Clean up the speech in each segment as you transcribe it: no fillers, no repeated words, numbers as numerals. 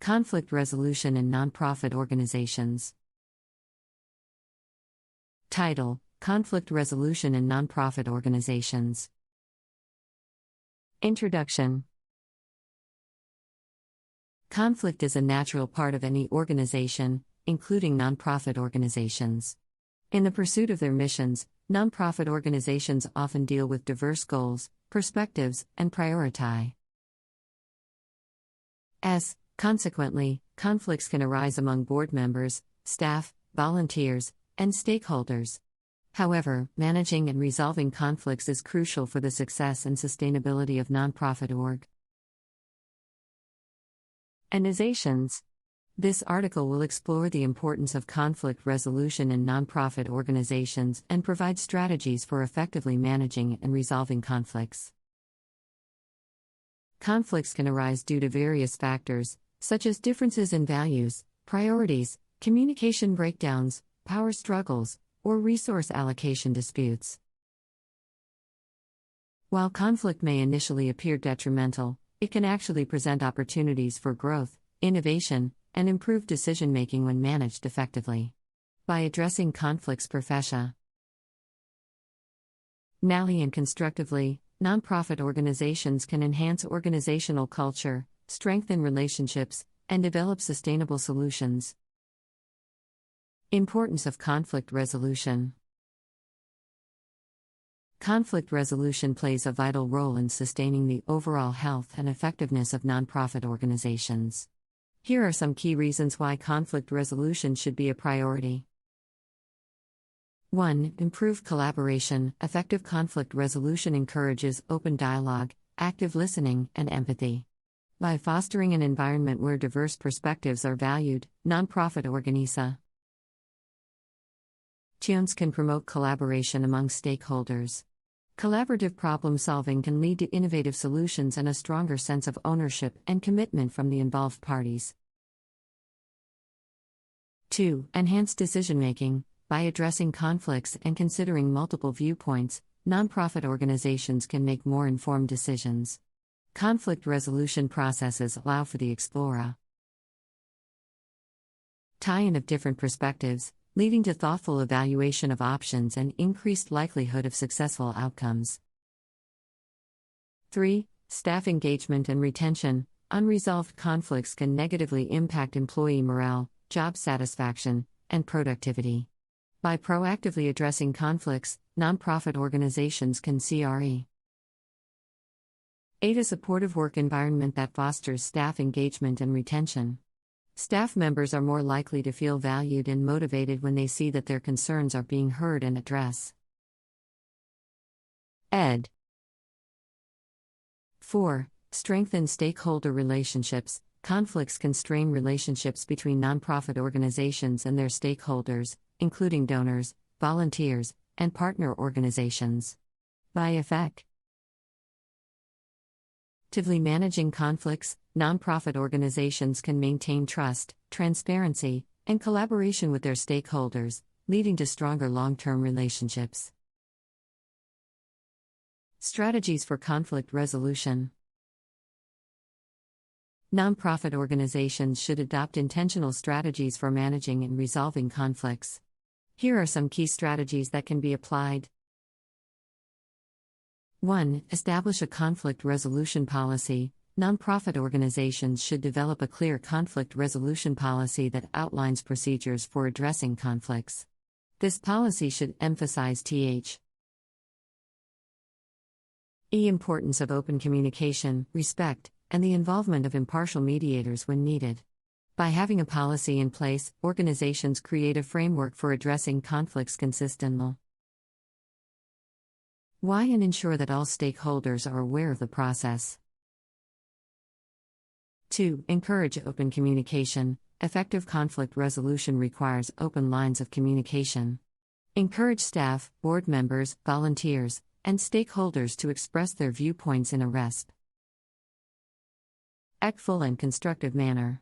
Conflict resolution in nonprofit organizations. Title: Conflict resolution in nonprofit organizations. Introduction. Conflict is a natural part of any organization, including nonprofit organizations. In the pursuit of their missions, nonprofit organizations often deal with diverse goals, perspectives, and prioritize. Consequently, conflicts can arise among board members, staff, volunteers, and stakeholders. However, managing and resolving conflicts is crucial for the success and sustainability of nonprofit organizations. This article will explore the importance of conflict resolution in nonprofit organizations and provide strategies for effectively managing and resolving conflicts. Conflicts can arise due to various factors, such as differences in values, priorities, communication breakdowns, power struggles, or resource allocation disputes. While conflict may initially appear detrimental, it can actually present opportunities for growth, innovation, and improved decision-making when managed effectively. By addressing conflicts professionally and constructively, nonprofit organizations can enhance organizational culture, strengthen relationships, and develop sustainable solutions. Importance of conflict resolution. Conflict resolution plays a vital role in sustaining the overall health and effectiveness of nonprofit organizations. Here are some key reasons why conflict resolution should be a priority. 1. Improved collaboration. Effective conflict resolution encourages open dialogue, active listening, and empathy. By fostering an environment where diverse perspectives are valued, nonprofit organizations can promote collaboration among stakeholders. Collaborative problem solving can lead to innovative solutions and a stronger sense of ownership and commitment from the involved parties. 2. Enhanced decision-making. By addressing conflicts and considering multiple viewpoints, nonprofit organizations can make more informed decisions. Conflict resolution processes allow for the tie-in of different perspectives, leading to thoughtful evaluation of options and increased likelihood of successful outcomes. 3. Staff engagement and retention. Unresolved conflicts can negatively impact employee morale, job satisfaction, and productivity. By proactively addressing conflicts, nonprofit organizations can create a supportive work environment that fosters staff engagement and retention. Staff members are more likely to feel valued and motivated when they see that their concerns are being heard and addressed. 4. Strengthen stakeholder relationships. Conflicts can strain relationships between nonprofit organizations and their stakeholders, including donors, volunteers, and partner organizations. By effectively managing conflicts, nonprofit organizations can maintain trust, transparency, and collaboration with their stakeholders, leading to stronger long-term relationships. Strategies for conflict resolution. Nonprofit organizations should adopt intentional strategies for managing and resolving conflicts. Here are some key strategies that can be applied. 1. Establish a conflict resolution policy. Nonprofit organizations should develop a clear conflict resolution policy that outlines procedures for addressing conflicts. This policy should emphasize the importance of open communication, respect, and the involvement of impartial mediators when needed. By having a policy in place, organizations create a framework for addressing conflicts consistently. Why and ensure that all stakeholders are aware of the process. 2. Encourage open communication. Effective conflict resolution requires open lines of communication. Encourage staff, board members, volunteers, and stakeholders to express their viewpoints in a respectful and constructive manner.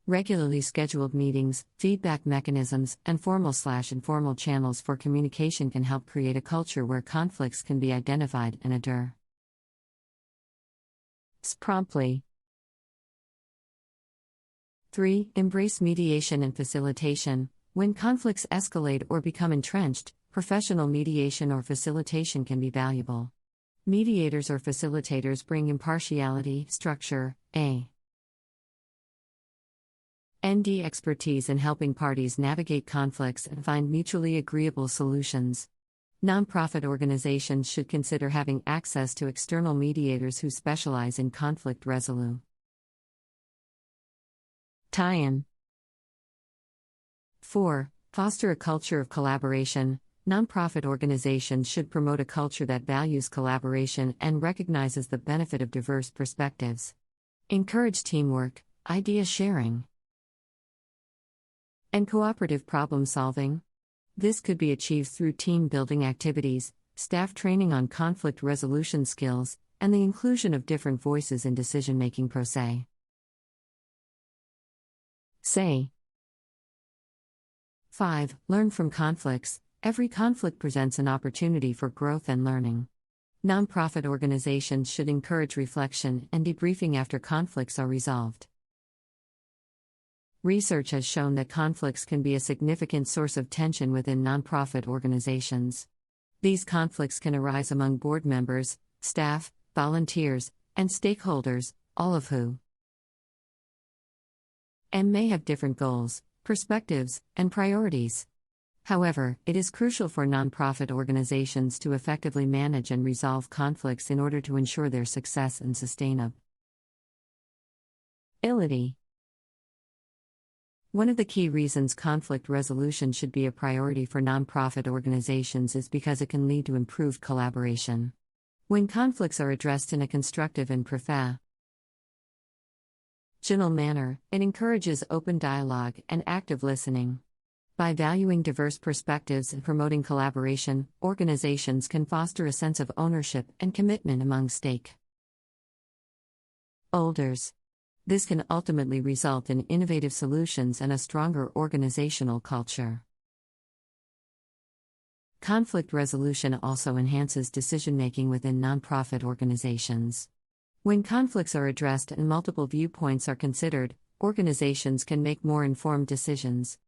Regularly scheduled meetings, feedback mechanisms, and formal/informal channels for communication can help create a culture where conflicts can be identified and addressed promptly. 3. Embrace mediation and facilitation. When conflicts escalate or become entrenched, professional mediation or facilitation can be valuable. Mediators or facilitators bring impartiality, structure, and expertise in helping parties navigate conflicts and find mutually agreeable solutions. Nonprofit organizations should consider having access to external mediators who specialize in conflict resolution. Tie-in. 4. Foster a culture of collaboration. Nonprofit organizations should promote a culture that values collaboration and recognizes the benefit of diverse perspectives. Encourage teamwork, idea sharing, and cooperative problem solving. This could be achieved through team building activities, staff training on conflict resolution skills, and the inclusion of different voices in decision-making process. Say. 5. Learn from conflicts. Every conflict presents an opportunity for growth and learning. Nonprofit organizations should encourage reflection and debriefing after conflicts are resolved. Research has shown that conflicts can be a significant source of tension within nonprofit organizations. These conflicts can arise among board members, staff, volunteers, and stakeholders, all of who may have different goals, perspectives, and priorities. However, it is crucial for nonprofit organizations to effectively manage and resolve conflicts in order to ensure their success and sustainability. One of the key reasons conflict resolution should be a priority for nonprofit organizations is because it can lead to improved collaboration. When conflicts are addressed in a constructive and professional manner, it encourages open dialogue and active listening. By valuing diverse perspectives and promoting collaboration, organizations can foster a sense of ownership and commitment among stakeholders. This can ultimately result in innovative solutions and a stronger organizational culture. Conflict resolution also enhances decision-making within nonprofit organizations. When conflicts are addressed and multiple viewpoints are considered, organizations can make more informed decisions.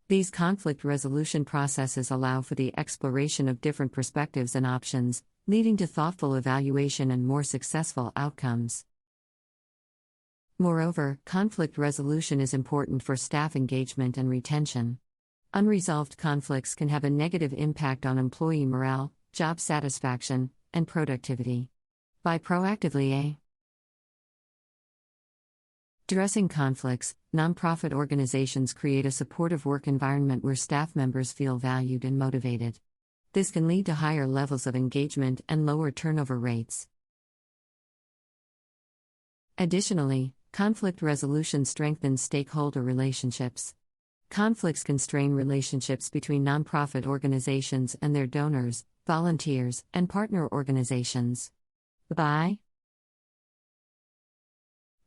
These conflict resolution processes allow for the exploration of different perspectives and options, leading to thoughtful evaluation and more successful outcomes. Moreover, conflict resolution is important for staff engagement and retention. Unresolved conflicts can have a negative impact on employee morale, job satisfaction, and productivity. By proactively addressing conflicts, nonprofit organizations create a supportive work environment where staff members feel valued and motivated. This can lead to higher levels of engagement and lower turnover rates. Additionally, conflict resolution strengthens stakeholder relationships. Conflicts can strain relationships between nonprofit organizations and their donors, volunteers, and partner organizations. By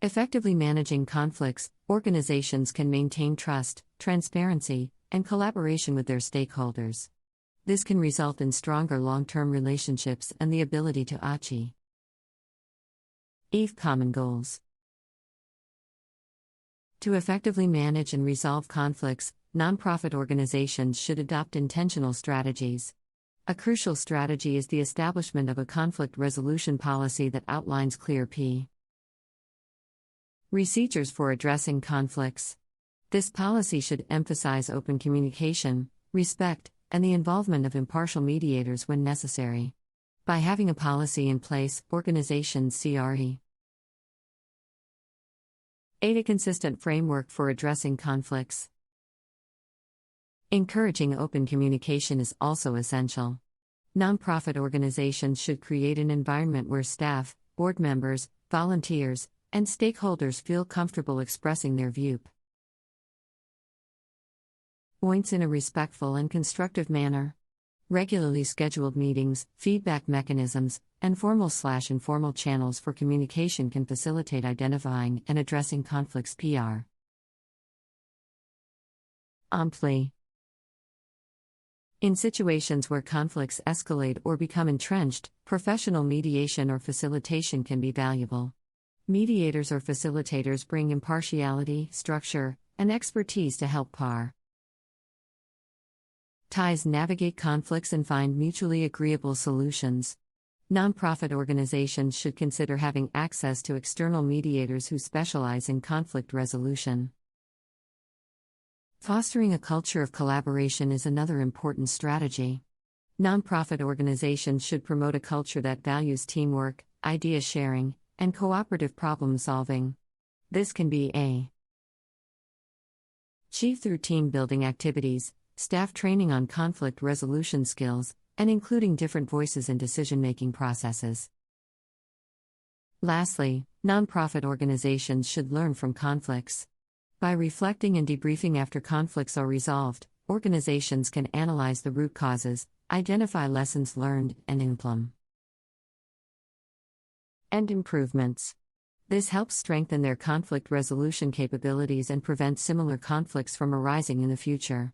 effectively managing conflicts, organizations can maintain trust, transparency, and collaboration with their stakeholders. This can result in stronger long-term relationships and the ability to achieve common goals. To effectively manage and resolve conflicts, nonprofit organizations should adopt intentional strategies. A crucial strategy is the establishment of a conflict resolution policy that outlines clear procedures for addressing conflicts. This policy should emphasize open communication, respect, and the involvement of impartial mediators when necessary. By having a policy in place, organizations aid a consistent framework for addressing conflicts. Encouraging open communication is also essential. Nonprofit organizations should create an environment where staff, board members, volunteers, and stakeholders feel comfortable expressing their viewpoints in a respectful and constructive manner. Regularly scheduled meetings, feedback mechanisms, and formal/informal channels for communication can facilitate identifying and addressing conflicts promptly. In situations where conflicts escalate or become entrenched, professional mediation or facilitation can be valuable. Mediators or facilitators bring impartiality, structure, and expertise to help ties navigate conflicts and find mutually agreeable solutions. Nonprofit organizations should consider having access to external mediators who specialize in conflict resolution. Fostering a culture of collaboration is another important strategy. Nonprofit organizations should promote a culture that values teamwork, idea sharing, and cooperative problem solving. This can be achieved through team building activities, staff training on conflict resolution skills, and including different voices in decision-making processes. Lastly, nonprofit organizations should learn from conflicts. By reflecting and debriefing after conflicts are resolved, organizations can analyze the root causes, identify lessons learned, and implement improvements. This helps strengthen their conflict resolution capabilities and prevent similar conflicts from arising in the future.